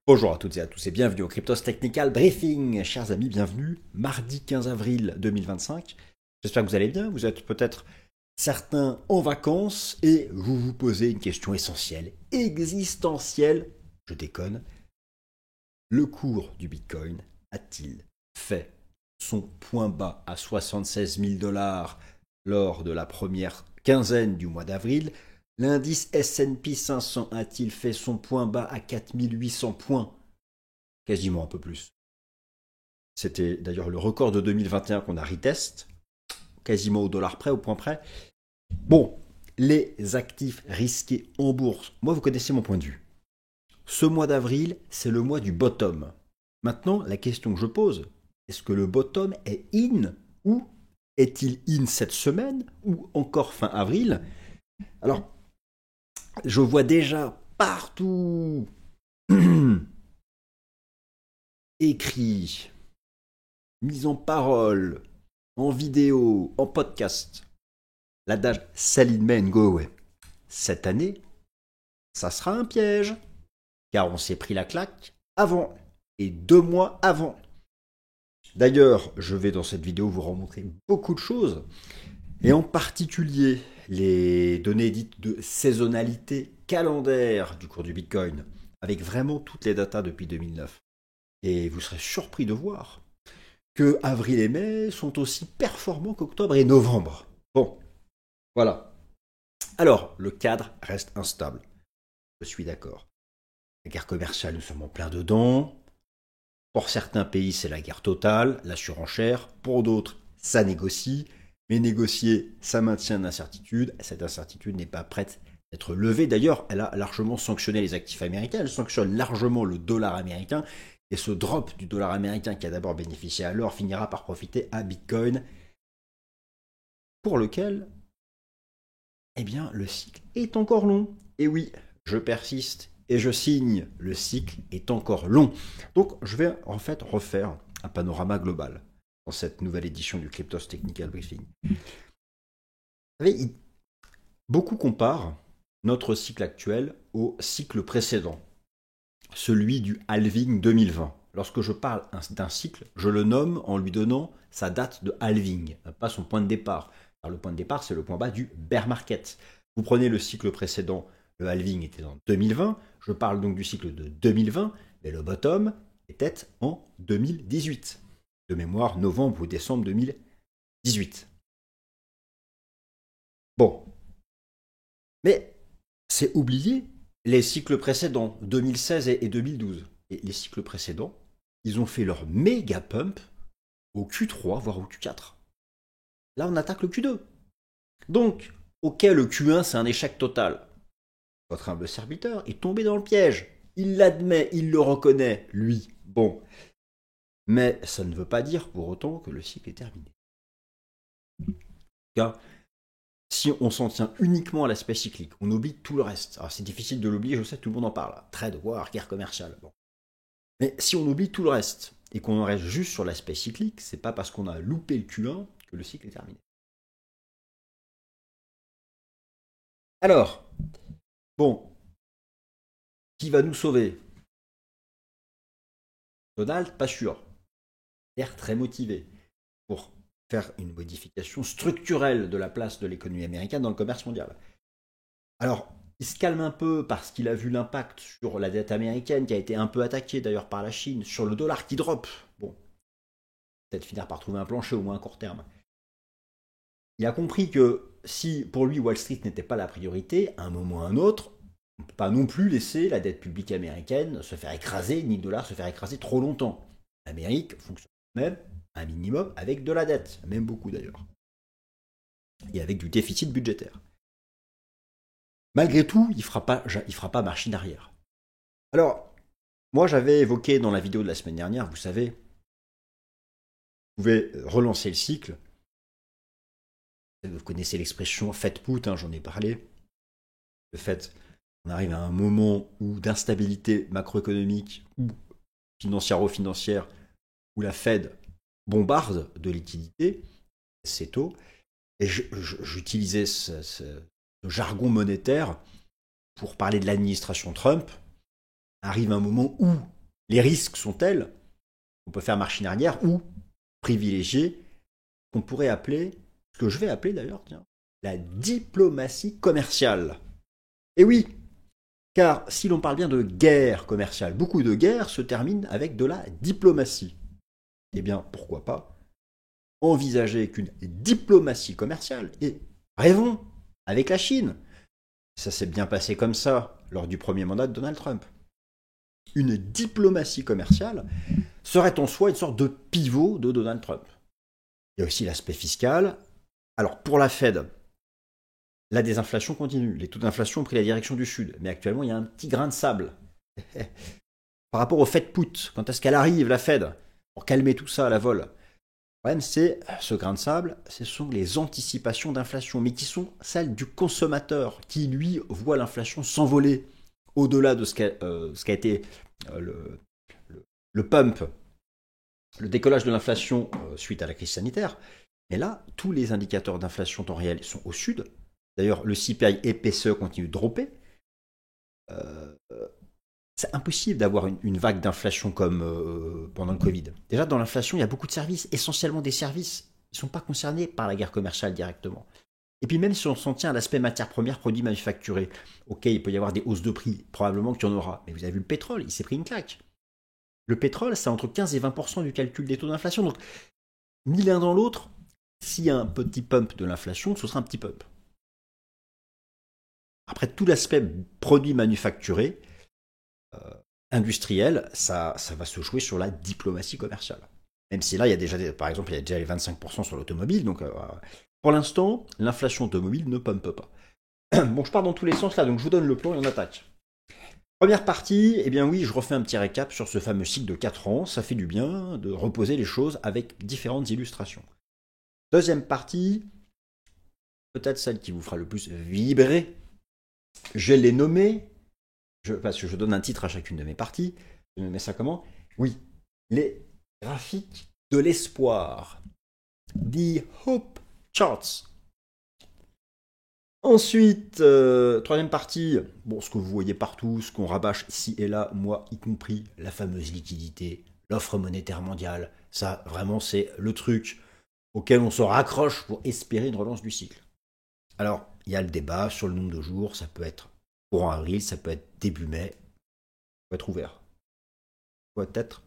Bonjour à toutes et à tous et bienvenue au Cryptos Technical Briefing. Chers amis, bienvenue mardi 15 avril 2025. J'espère que vous allez bien. Vous êtes peut-être certains en vacances et vous vous posez une question essentielle, existentielle. Je déconne. Le cours du Bitcoin a-t-il fait son point bas à 76 000 dollars lors de la première quinzaine du mois d'avril? L'indice S&P 500 a-t-il fait son point bas à 4800 points? Quasiment un peu plus. C'était d'ailleurs le record de 2021 qu'on a retest, quasiment au dollar près, au point près. Bon, les actifs risqués en bourse. Moi, vous connaissez mon point de vue. Ce mois d'avril, c'est le mois du bottom. Maintenant, la question que je pose, est-ce que le bottom est in ou est-il in cette semaine ou encore fin avril? Alors, je vois déjà partout écrit, mise en parole, en vidéo, en podcast, l'adage Sell in May and go away. Cette année, ça sera un piège, car on s'est pris la claque avant, et 2 mois avant. D'ailleurs, je vais dans cette vidéo vous remontrer beaucoup de choses, et en particulier les données dites de saisonnalité calendaire du cours du Bitcoin, avec vraiment toutes les datas depuis 2009. Et vous serez surpris de voir que avril et mai sont aussi performants qu'octobre et novembre. Bon, voilà. Alors, le cadre reste instable. Je suis d'accord. La guerre commerciale, nous sommes en plein dedans. Pour certains pays, c'est la guerre totale, la surenchère. Pour d'autres, ça négocie. Mais négocier, ça maintient une incertitude. Cette incertitude n'est pas prête d'être levée. D'ailleurs, elle a largement sanctionné les actifs américains. Elle sanctionne largement le dollar américain. Et ce drop du dollar américain qui a d'abord bénéficié à l'or finira par profiter à Bitcoin, pour lequel, eh bien, le cycle est encore long. Et oui, je persiste et je signe, le cycle est encore long. Donc, je vais en fait refaire un panorama global dans cette nouvelle édition du Cryptos Technical Briefing. Vous savez, beaucoup comparent notre cycle actuel au cycle précédent, celui du halving 2020. Lorsque je parle d'un cycle, je le nomme en lui donnant sa date de halving, pas son point de départ. Alors le point de départ, c'est le point bas du bear market. Vous prenez le cycle précédent, le halving était en 2020, je parle donc du cycle de 2020, mais le bottom était en 2018. De mémoire, novembre ou décembre 2018. Bon, mais c'est oublier les cycles précédents, 2016 et 2012. Et les cycles précédents, ils ont fait leur méga pump au Q3, voire au Q4. Là, on attaque le Q2. Donc, ok, le Q1, c'est un échec total. Votre humble serviteur est tombé dans le piège. Il l'admet, il le reconnaît, lui. Bon. Mais ça ne veut pas dire pour autant que le cycle est terminé. Car si on s'en tient uniquement à l'aspect cyclique, on oublie tout le reste. Alors c'est difficile de l'oublier, je sais, tout le monde en parle. Trade, war, guerre commerciale. Bon. Mais si on oublie tout le reste et qu'on en reste juste sur l'aspect cyclique, c'est pas parce qu'on a loupé le Q1 que le cycle est terminé. Alors, bon, qui va nous sauver? Donald, pas sûr. L'air très motivé pour faire une modification structurelle de la place de l'économie américaine dans le commerce mondial. Alors, il se calme un peu parce qu'il a vu l'impact sur la dette américaine qui a été un peu attaquée d'ailleurs par la Chine, sur le dollar qui drop. Bon, peut-être finir par trouver un plancher au moins à court terme. Il a compris que si pour lui Wall Street n'était pas la priorité, à un moment ou à un autre, on ne peut pas non plus laisser la dette publique américaine se faire écraser, ni le dollar se faire écraser trop longtemps. L'Amérique fonctionne même un minimum avec de la dette, même beaucoup d'ailleurs, et avec du déficit budgétaire. Malgré tout, il ne fera pas machine arrière. Alors, moi j'avais évoqué dans la vidéo de la semaine dernière, vous savez, vous pouvez relancer le cycle. Vous connaissez l'expression faites put, hein, j'en ai parlé. Le fait qu'on arrive à un moment où d'instabilité macroéconomique ou financière, où la Fed bombarde de liquidités, ses taux, et j'utilisais ce jargon monétaire pour parler de l'administration Trump. Arrive un moment où Les risques sont tels qu'on peut faire machine arrière ou privilégier ce qu'on pourrait appeler, ce que je vais appeler d'ailleurs, tiens, la diplomatie commerciale. Et oui, car si l'on parle bien de guerre commerciale, beaucoup de guerres se terminent avec de la diplomatie. Eh bien, pourquoi pas envisager qu'une diplomatie commerciale, et rêvons avec la Chine. Ça s'est bien passé comme ça lors du premier mandat de Donald Trump. Une diplomatie commerciale serait en soi une sorte de pivot de Donald Trump. Il y a aussi l'aspect fiscal. Alors, pour la Fed, la désinflation continue. Les taux d'inflation ont pris la direction du Sud. Mais actuellement, il y a un petit grain de sable. Par rapport au Fed put, quand est-ce qu'elle arrive, la Fed, pour calmer tout ça à la vol? Le problème, c'est ce grain de sable, ce sont les anticipations d'inflation, mais qui sont celles du consommateur, qui lui voit l'inflation s'envoler au-delà de ce qu'a été le pump, le décollage de l'inflation suite à la crise sanitaire. Et là, tous les indicateurs d'inflation temps réel sont au sud. D'ailleurs, le CPI et PCE continuent de dropper. C'est impossible d'avoir une vague d'inflation comme pendant le Covid. Déjà, dans l'inflation, il y a beaucoup de services, essentiellement des services. Ils ne sont pas concernés par la guerre commerciale directement. Et puis même si on s'en tient à l'aspect matières premières, produits manufacturés, ok, il peut y avoir des hausses de prix, probablement qu'il y en aura. Mais vous avez vu le pétrole, il s'est pris une claque. Le pétrole, c'est entre 15 et 20% du calcul des taux d'inflation. Donc, ni l'un dans l'autre, s'il y a un petit pump de l'inflation, ce sera un petit pump. Après, tout l'aspect produits manufacturés, industriel, ça va se jouer sur la diplomatie commerciale. Même si là, il y a déjà, par exemple, il y a déjà les 25% sur l'automobile. Donc, pour l'instant, l'inflation automobile ne pumpe pas. Bon, je pars dans tous les sens là, donc je vous donne le plan et on attaque. Première partie, eh bien oui, je refais un petit récap sur ce fameux cycle de 4 ans. Ça fait du bien de reposer les choses avec différentes illustrations. Deuxième partie, peut-être celle qui vous fera le plus vibrer. Je l'ai nommée, parce que je donne un titre à chacune de mes parties. Je mets ça comment? Oui, les graphiques de l'espoir. The Hope Charts. Ensuite, troisième partie, bon, ce que vous voyez partout, ce qu'on rabâche ici et là, moi y compris, la fameuse liquidité, l'offre monétaire mondiale. Ça, vraiment, c'est le truc auquel on se raccroche pour espérer une relance du cycle. Alors, il y a le débat sur le nombre de jours, ça peut être courant avril, ça peut être début mai, ça peut être ouvert. Ça peut être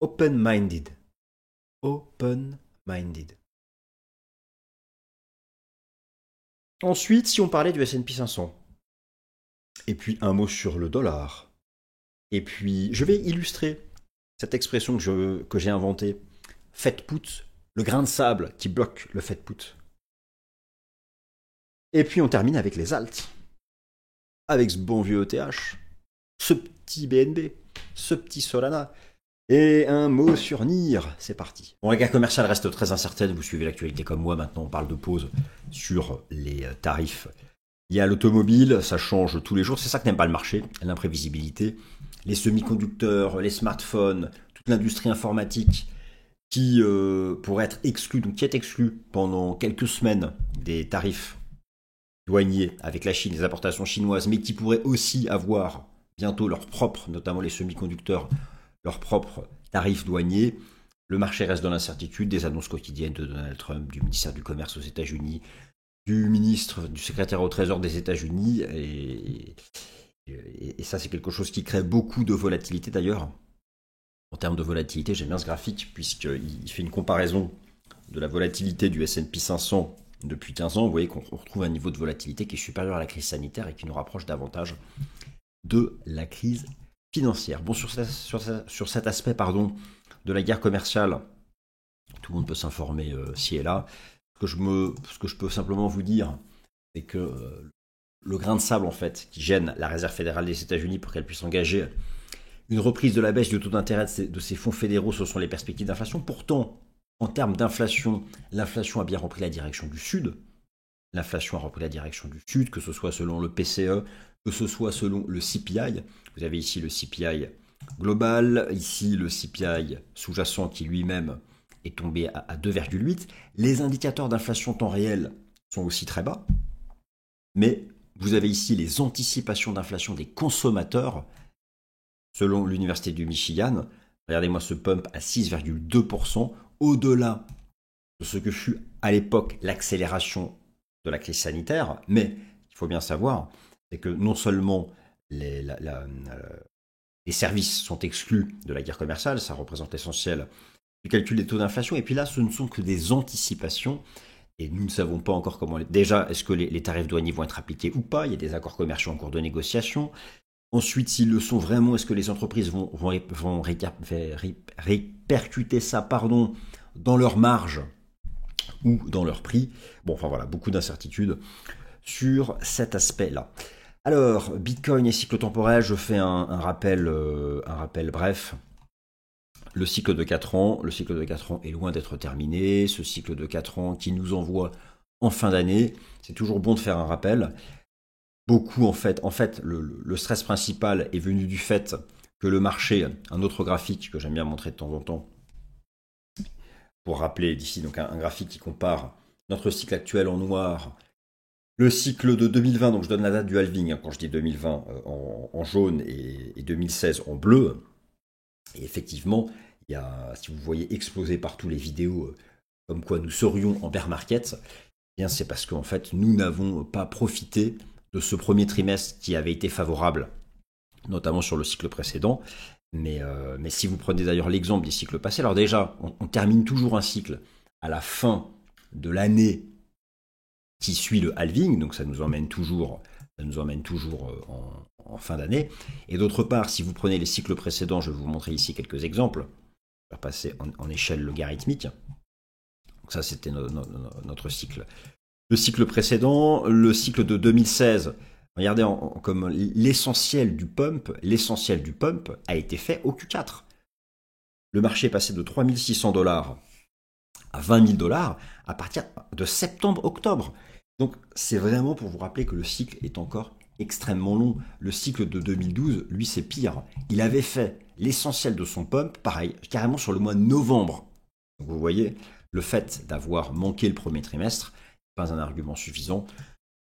open-minded. Open-minded. Ensuite, si on parlait du S&P 500, et puis un mot sur le dollar, et puis je vais illustrer cette expression que j'ai inventée, Fed put, le grain de sable qui bloque le Fed put. Et puis on termine avec les alts, avec ce bon vieux ETH, ce petit BNB, ce petit Solana, et un mot sur NIR, c'est parti. Bon, la guerre commerciale reste très incertaine, vous suivez l'actualité comme moi, maintenant on parle de pause sur les tarifs. Il y a l'automobile, ça change tous les jours, c'est ça que n'aime pas le marché, l'imprévisibilité. Les semi-conducteurs, les smartphones, toute l'industrie informatique qui pourrait être exclue, donc qui est exclue pendant quelques semaines des tarifs douaniers avec la Chine, les importations chinoises, mais qui pourraient aussi avoir bientôt leurs propres, notamment les semi-conducteurs, leurs propres tarifs douaniers. Le marché reste dans l'incertitude, des annonces quotidiennes de Donald Trump, du ministère du Commerce aux États-Unis, du secrétaire au Trésor des États-Unis, et ça c'est quelque chose qui crée beaucoup de volatilité d'ailleurs. En termes de volatilité, j'aime bien ce graphique puisqu'il fait une comparaison de la volatilité du S&P 500 depuis 15 ans. Vous voyez qu'on retrouve un niveau de volatilité qui est supérieur à la crise sanitaire et qui nous rapproche davantage de la crise financière. Bon, sur cet aspect de la guerre commerciale, tout le monde peut s'informer ci et là. Ce que je peux simplement vous dire, c'est que le grain de sable en fait qui gêne la Réserve fédérale des États-Unis pour qu'elle puisse engager une reprise de la baisse du taux d'intérêt de ces fonds fédéraux, ce sont les perspectives d'inflation. Pourtant, en termes d'inflation, l'inflation a bien repris la direction du Sud. L'inflation a repris la direction du Sud, que ce soit selon le PCE, que ce soit selon le CPI. Vous avez ici le CPI global, ici le CPI sous-jacent qui lui-même est tombé à 2,8. Les indicateurs d'inflation temps réel sont aussi très bas. Mais vous avez ici les anticipations d'inflation des consommateurs selon l'Université du Michigan. Regardez-moi ce pump à 6,2%, au-delà de ce que fut à l'époque l'accélération de la crise sanitaire. Mais il faut bien savoir, c'est que non seulement les services sont exclus de la guerre commerciale, ça représente l'essentiel du calcul des taux d'inflation, et puis là, ce ne sont que des anticipations. Et nous ne savons pas encore comment... Déjà, est-ce que les tarifs douaniers vont être appliqués ou pas? Il y a des accords commerciaux en cours de négociation. Ensuite, s'ils le sont vraiment, est-ce que les entreprises vont répercuter ça dans leur marge ou dans leur prix? Bon, enfin voilà, beaucoup d'incertitudes sur cet aspect-là. Alors, Bitcoin et cycle temporel, je fais un rappel bref. Le cycle de 4 ans est loin d'être terminé. Ce cycle de 4 ans qui nous envoie en fin d'année, c'est toujours bon de faire un rappel. Beaucoup en fait, le stress principal est venu du fait que le marché, un autre graphique que j'aime bien montrer de temps en temps, pour rappeler d'ici, donc un graphique qui compare notre cycle actuel en noir, le cycle de 2020, donc je donne la date du halving, quand je dis 2020 en jaune et 2016 en bleu. Et effectivement, il y a, si vous voyez exploser partout les vidéos comme quoi nous serions en bear market, eh bien c'est parce qu'en fait nous n'avons pas profité de ce premier trimestre qui avait été favorable, notamment sur le cycle précédent. Mais si vous prenez d'ailleurs l'exemple des cycles passés, alors déjà, on termine toujours un cycle à la fin de l'année qui suit le halving, donc ça nous emmène toujours en fin d'année. Et d'autre part, si vous prenez les cycles précédents, je vais vous montrer ici quelques exemples. Je vais passer en échelle logarithmique. Donc ça, c'était notre cycle. Le cycle précédent, le cycle de 2016, regardez comme l'essentiel du pump a été fait au Q4. Le marché est passé de 3 600 $ à 20 000 $ à partir de septembre-octobre. Donc c'est vraiment pour vous rappeler que le cycle est encore extrêmement long. Le cycle de 2012, lui, c'est pire. Il avait fait l'essentiel de son pump, pareil, carrément sur le mois de novembre. Donc vous voyez, le fait d'avoir manqué le premier trimestre n'est pas un argument suffisant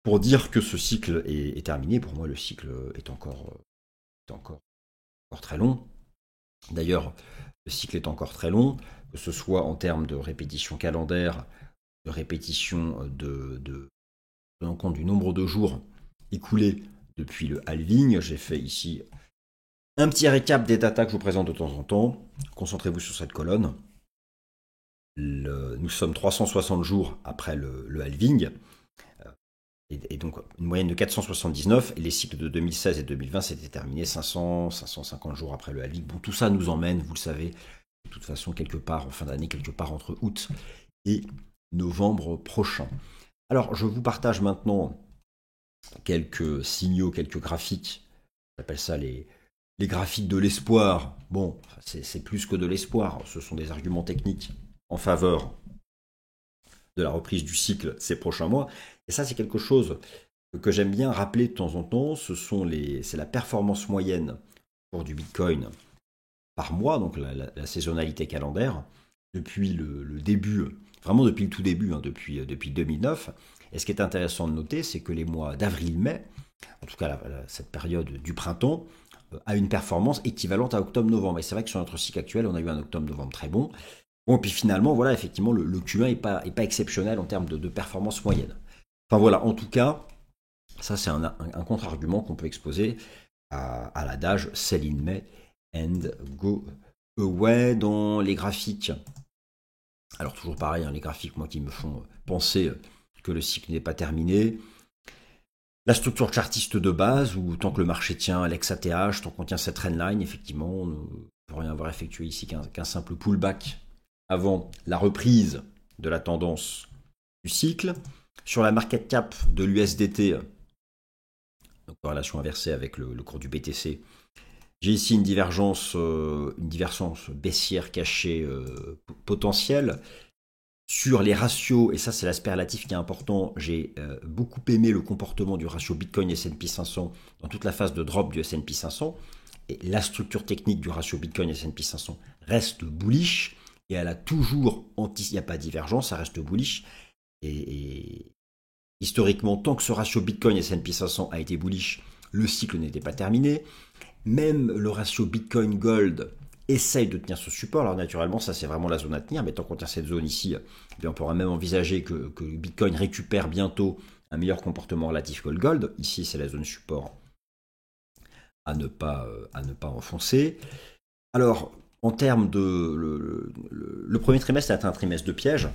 pour dire que ce cycle est terminé. Pour moi, le cycle est encore très long. D'ailleurs, le cycle est encore très long, que ce soit en termes de répétition calendaire, de répétition en compte du nombre de jours écoulés depuis le halving. J'ai fait ici un petit récap des datas que je vous présente de temps en temps. Concentrez-vous sur cette colonne. Nous sommes 360 jours après le halving, et donc une moyenne de 479, et les cycles de 2016 et 2020 s'étaient terminés 550 jours après le halving. Bon, tout ça nous emmène, vous le savez, de toute façon quelque part en fin d'année, quelque part entre août et novembre prochain. Alors, je vous partage maintenant quelques signaux, quelques graphiques. J'appelle ça les graphiques de l'espoir. Bon, c'est plus que de l'espoir. Ce sont des arguments techniques en faveur de la reprise du cycle ces prochains mois. Et ça, c'est quelque chose que j'aime bien rappeler de temps en temps. C'est la performance moyenne pour du Bitcoin par mois, donc la saisonnalité calendaire, depuis le début, vraiment depuis le tout début, depuis 2009. Et ce qui est intéressant de noter, c'est que les mois d'avril-mai, en tout cas cette période du printemps, a une performance équivalente à octobre-novembre. Et c'est vrai que sur notre cycle actuel, on a eu un octobre-novembre très bon. Bon, puis finalement, voilà, effectivement, le Q1 n'est pas exceptionnel en termes de performance moyenne. Enfin voilà, en tout cas, ça c'est un contre-argument qu'on peut exposer à l'adage sell in May and go away dans les graphiques. Alors toujours pareil, les graphiques, moi, qui me font penser que le cycle n'est pas terminé. La structure chartiste de base, où tant que le marché tient l'XATH, tant qu'on tient cette trendline, effectivement, on ne peut rien avoir effectué ici qu'un simple pullback avant la reprise de la tendance du cycle. Sur la market cap de l'USDT, donc corrélation inversée avec le cours du BTC, j'ai ici une divergence baissière cachée potentielle. Sur les ratios, et ça c'est l'aspect relatif qui est important, j'ai beaucoup aimé le comportement du ratio Bitcoin S&P 500 dans toute la phase de drop du S&P 500. Et la structure technique du ratio Bitcoin S&P 500 reste bullish. Et elle a toujours il n'y a pas de divergence, ça reste bullish. Et historiquement, tant que ce ratio Bitcoin S&P 500 a été bullish, le cycle n'était pas terminé. Même le ratio Bitcoin-Gold essaye de tenir ce support. Alors naturellement, ça c'est vraiment la zone à tenir, mais tant qu'on tient cette zone ici, eh bien, on pourra même envisager que le Bitcoin récupère bientôt un meilleur comportement relatif que le Gold. Ici, c'est la zone support à ne pas enfoncer. Alors, en termes de... Le premier trimestre a été un trimestre de piège,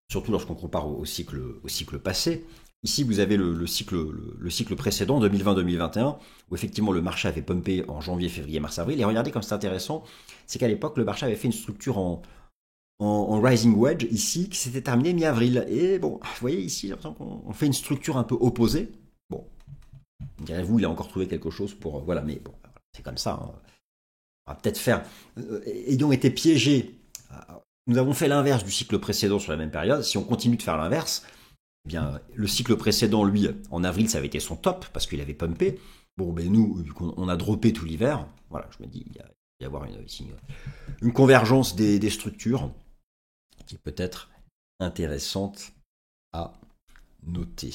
surtout lorsqu'on compare au cycle passé. Ici, vous avez le cycle précédent, 2020-2021, où effectivement le marché avait pumpé en janvier, février, mars, avril. Et regardez comme c'est intéressant, c'est qu'à l'époque, le marché avait fait une structure en rising wedge, ici, qui s'était terminée mi-avril. Et bon, vous voyez ici, j'ai l'impression qu'on fait une structure un peu opposée. Bon, direz-vous, il a encore trouvé quelque chose pour... Voilà, mais bon, c'est comme ça. Hein. On va peut-être faire... ayant été piégés, nous avons fait l'inverse du cycle précédent sur la même période. Si on continue de faire l'inverse, eh bien, le cycle précédent, lui, en avril, ça avait été son top, parce qu'il avait pumpé. Bon, ben nous, on a droppé tout l'hiver. Voilà, je me dis, il va y avoir ici une convergence des structures qui peut être intéressante à noter.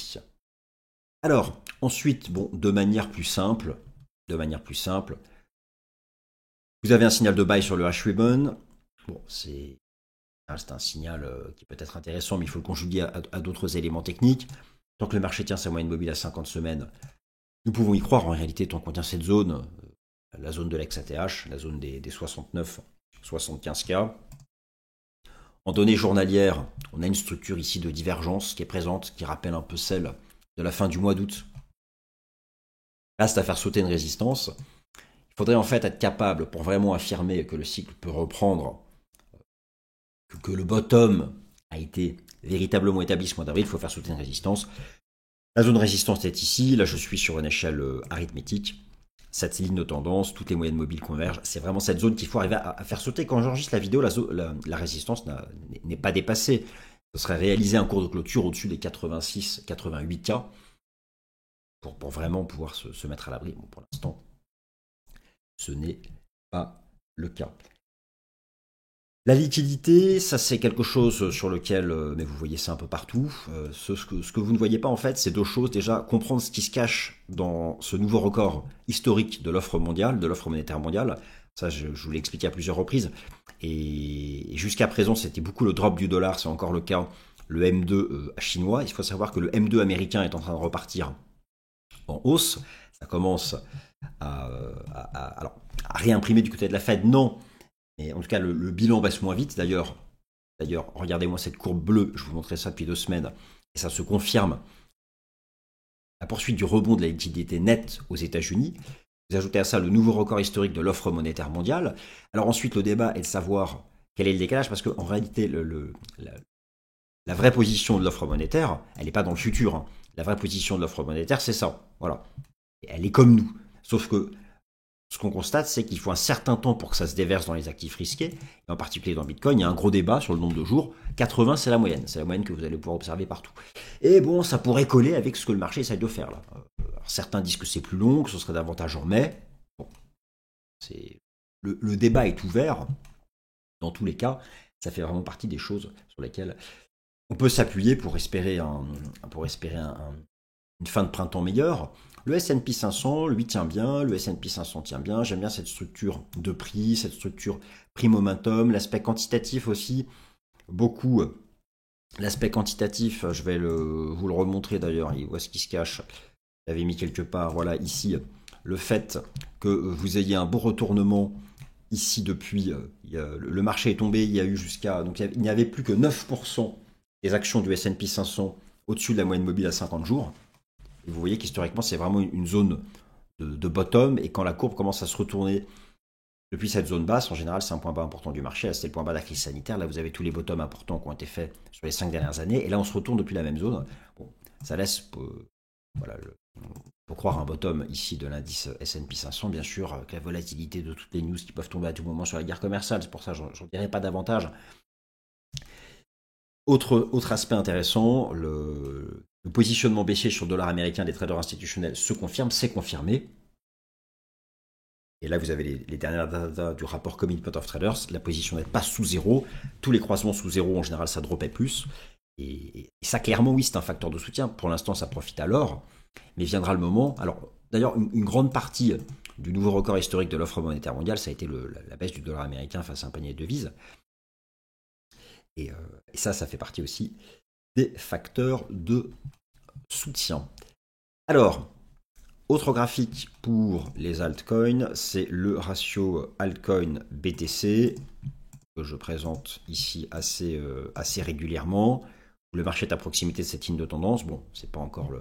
Alors, ensuite, bon, de manière plus simple, vous avez un signal de buy sur le H-Ribbon. Bon, c'est un signal qui peut être intéressant, mais il faut le conjuguer à d'autres éléments techniques. Tant que le marché tient sa moyenne mobile à 50 semaines, nous pouvons y croire. En réalité, tant qu'on tient cette zone, la zone de l'ex-ATH, la zone des 69-75K. En données journalières, on a une structure ici de divergence qui est présente, qui rappelle un peu celle de la fin du mois d'août. Là, c'est à faire sauter une résistance. Il faudrait en fait être capable, pour vraiment affirmer que le cycle peut reprendre, que le bottom a été véritablement établi ce mois d'avril, il faut faire sauter une résistance. La zone de résistance est ici, là je suis sur une échelle arithmétique. Cette ligne de tendance, toutes les moyennes mobiles convergent. C'est vraiment cette zone qu'il faut arriver à faire sauter. Quand j'enregistre la vidéo, la résistance n'est pas dépassée. Ce serait réaliser un cours de clôture au-dessus des 86-88K pour vraiment pouvoir se mettre à l'abri. Bon, pour l'instant, ce n'est pas le cas. La liquidité, ça c'est quelque chose sur lequel, mais vous voyez ça un peu partout, ce que vous ne voyez pas en fait, c'est deux choses. Déjà, comprendre ce qui se cache dans ce nouveau record historique de l'offre mondiale, de l'offre monétaire mondiale. Ça, je vous l'ai expliqué à plusieurs reprises. Et jusqu'à présent, c'était beaucoup le drop du dollar, c'est encore le cas, le M2 chinois. Il faut savoir que le M2 américain est en train de repartir en hausse. Ça commence alors, à réimprimer du côté de la Fed, non. Et en tout cas, le bilan baisse moins vite. D'ailleurs, regardez-moi cette courbe bleue. Je vous montrais ça depuis 2 semaines. Et ça se confirme. La poursuite du rebond de la liquidité nette aux États-Unis. Vous ajoutez à ça le nouveau record historique de l'offre monétaire mondiale. Alors ensuite, le débat est de savoir quel est le décalage. Parce qu'en réalité, la vraie position de l'offre monétaire, elle n'est pas dans le futur. Hein. La vraie position de l'offre monétaire, c'est ça. Voilà. Et elle est comme nous. Sauf que ce qu'on constate, c'est qu'il faut un certain temps pour que ça se déverse dans les actifs risqués, et en particulier dans Bitcoin. Il y a un gros débat sur le nombre de jours. 80, c'est la moyenne. C'est la moyenne que vous allez pouvoir observer partout. Et bon, ça pourrait coller avec ce que le marché essaie de faire là. Alors, certains disent que c'est plus long, que ce serait davantage en mai. Bon, le débat est ouvert. Dans tous les cas, ça fait vraiment partie des choses sur lesquelles on peut s'appuyer pour espérer une fin de printemps meilleure. Le S&P 500, lui, tient bien. Le S&P 500 tient bien. J'aime bien cette structure de prix, cette structure prix-momentum. L'aspect quantitatif aussi, beaucoup. L'aspect quantitatif, je vais vous le remontrer d'ailleurs. Où est-ce qu'il se cache? J'avais mis quelque part, voilà, ici. Le fait que vous ayez un beau retournement ici depuis... le marché est tombé, il y a eu jusqu'à... Donc il n'y avait plus que 9% des actions du S&P 500 au-dessus de la moyenne mobile à 50 jours. Et vous voyez qu'historiquement, c'est vraiment une zone de bottom. Et quand la courbe commence à se retourner depuis cette zone basse, en général, c'est un point bas important du marché. Là, c'était le point bas de la crise sanitaire. Là, vous avez tous les bottoms importants qui ont été faits sur les 5 dernières années. Et là, on se retourne depuis la même zone. Bon, ça laisse pour croire un bottom ici de l'indice S&P 500. Bien sûr, avec la volatilité de toutes les news qui peuvent tomber à tout moment sur la guerre commerciale. C'est pour ça que j'en dirai pas davantage. Autre aspect intéressant, le positionnement baissier sur le dollar américain des traders institutionnels se confirme, c'est confirmé. Et là, vous avez les dernières datas du rapport Commitment of Traders. La position n'est pas sous zéro. Tous les croisements sous zéro, en général, ça dropait plus. Et ça, clairement, oui, c'est un facteur de soutien. Pour l'instant, ça profite à l'or. Mais viendra le moment. Alors, D'ailleurs, une grande partie du nouveau record historique de l'offre monétaire mondiale, ça a été la baisse du dollar américain face à un panier de devises. Et ça fait partie aussi des facteurs de soutien. Alors, autre graphique pour les altcoins, c'est le ratio altcoin BTC que je présente ici assez régulièrement. Le marché est à proximité de cette ligne de tendance. Bon, c'est pas encore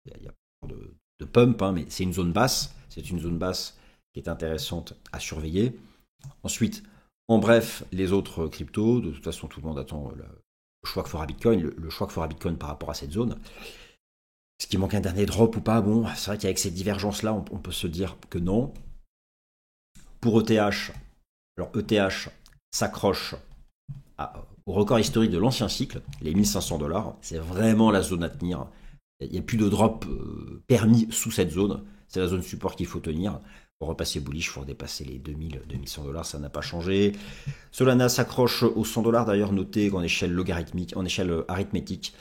il y a pas de pump, hein, mais c'est une zone basse. C'est une zone basse qui est intéressante à surveiller. Ensuite, en bref, les autres cryptos, de toute façon, tout le monde attend le choix que fera Bitcoin, le choix que fera Bitcoin par rapport à cette zone. Est-ce qu'il manque un dernier drop ou pas? Bon, c'est vrai qu'avec ces divergences-là, on peut se dire que non. Pour ETH, alors ETH s'accroche au record historique de l'ancien cycle, les 1500 $. C'est vraiment la zone à tenir. Il n'y a plus de drop permis sous cette zone. C'est la zone support qu'il faut tenir. Pour repasser bullish, il faut dépasser les 2100 $. Ça n'a pas changé. Solana s'accroche aux 100 $. D'ailleurs, notez qu'en échelle logarithmique, en échelle arithmétique,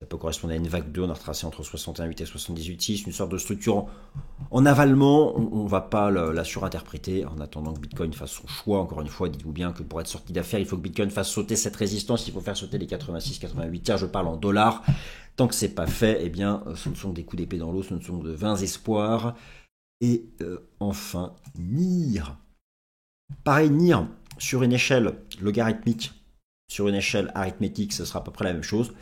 ça peut correspondre à une vague 2. On a retracé entre 61,8 et 78,6. Une sorte de structure en avalement. On ne va pas la surinterpréter en attendant que Bitcoin fasse son choix. Encore une fois, dites-vous bien que pour être sorti d'affaires, il faut que Bitcoin fasse sauter cette résistance. Il faut faire sauter les 86, 88. Tiens, je parle en dollars. Tant que c'est pas fait, eh bien, ce ne sont des coups d'épée dans l'eau. Ce ne sont de vains espoirs. Et enfin, NIR. Pareil, NIR, sur une échelle logarithmique, sur une échelle arithmétique, ce sera à peu près la même chose.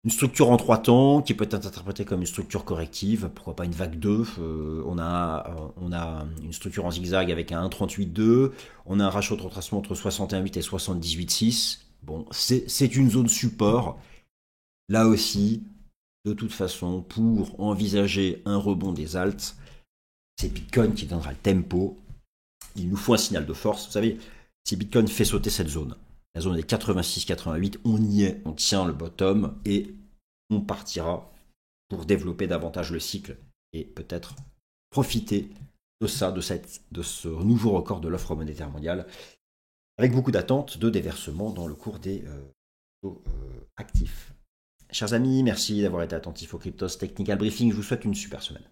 Une structure en 3 temps qui peut être interprétée comme une structure corrective, pourquoi pas une vague 2. On a une structure en zigzag avec un 1,38,2. On a un ratio de retracement entre 61,8 et 78,6. Bon, c'est une zone support. Là aussi, de toute façon, pour envisager un rebond des alts, c'est Bitcoin qui donnera le tempo. Il nous faut un signal de force. Vous savez, si Bitcoin fait sauter cette zone, la zone des 86-88, on y est, on tient le bottom et on partira pour développer davantage le cycle et peut-être profiter de ça, de ce nouveau record de l'offre monétaire mondiale, avec beaucoup d'attentes de déversement dans le cours des actifs. Chers amis, merci d'avoir été attentifs au Cryptos Technical Briefing. Je vous souhaite une super semaine.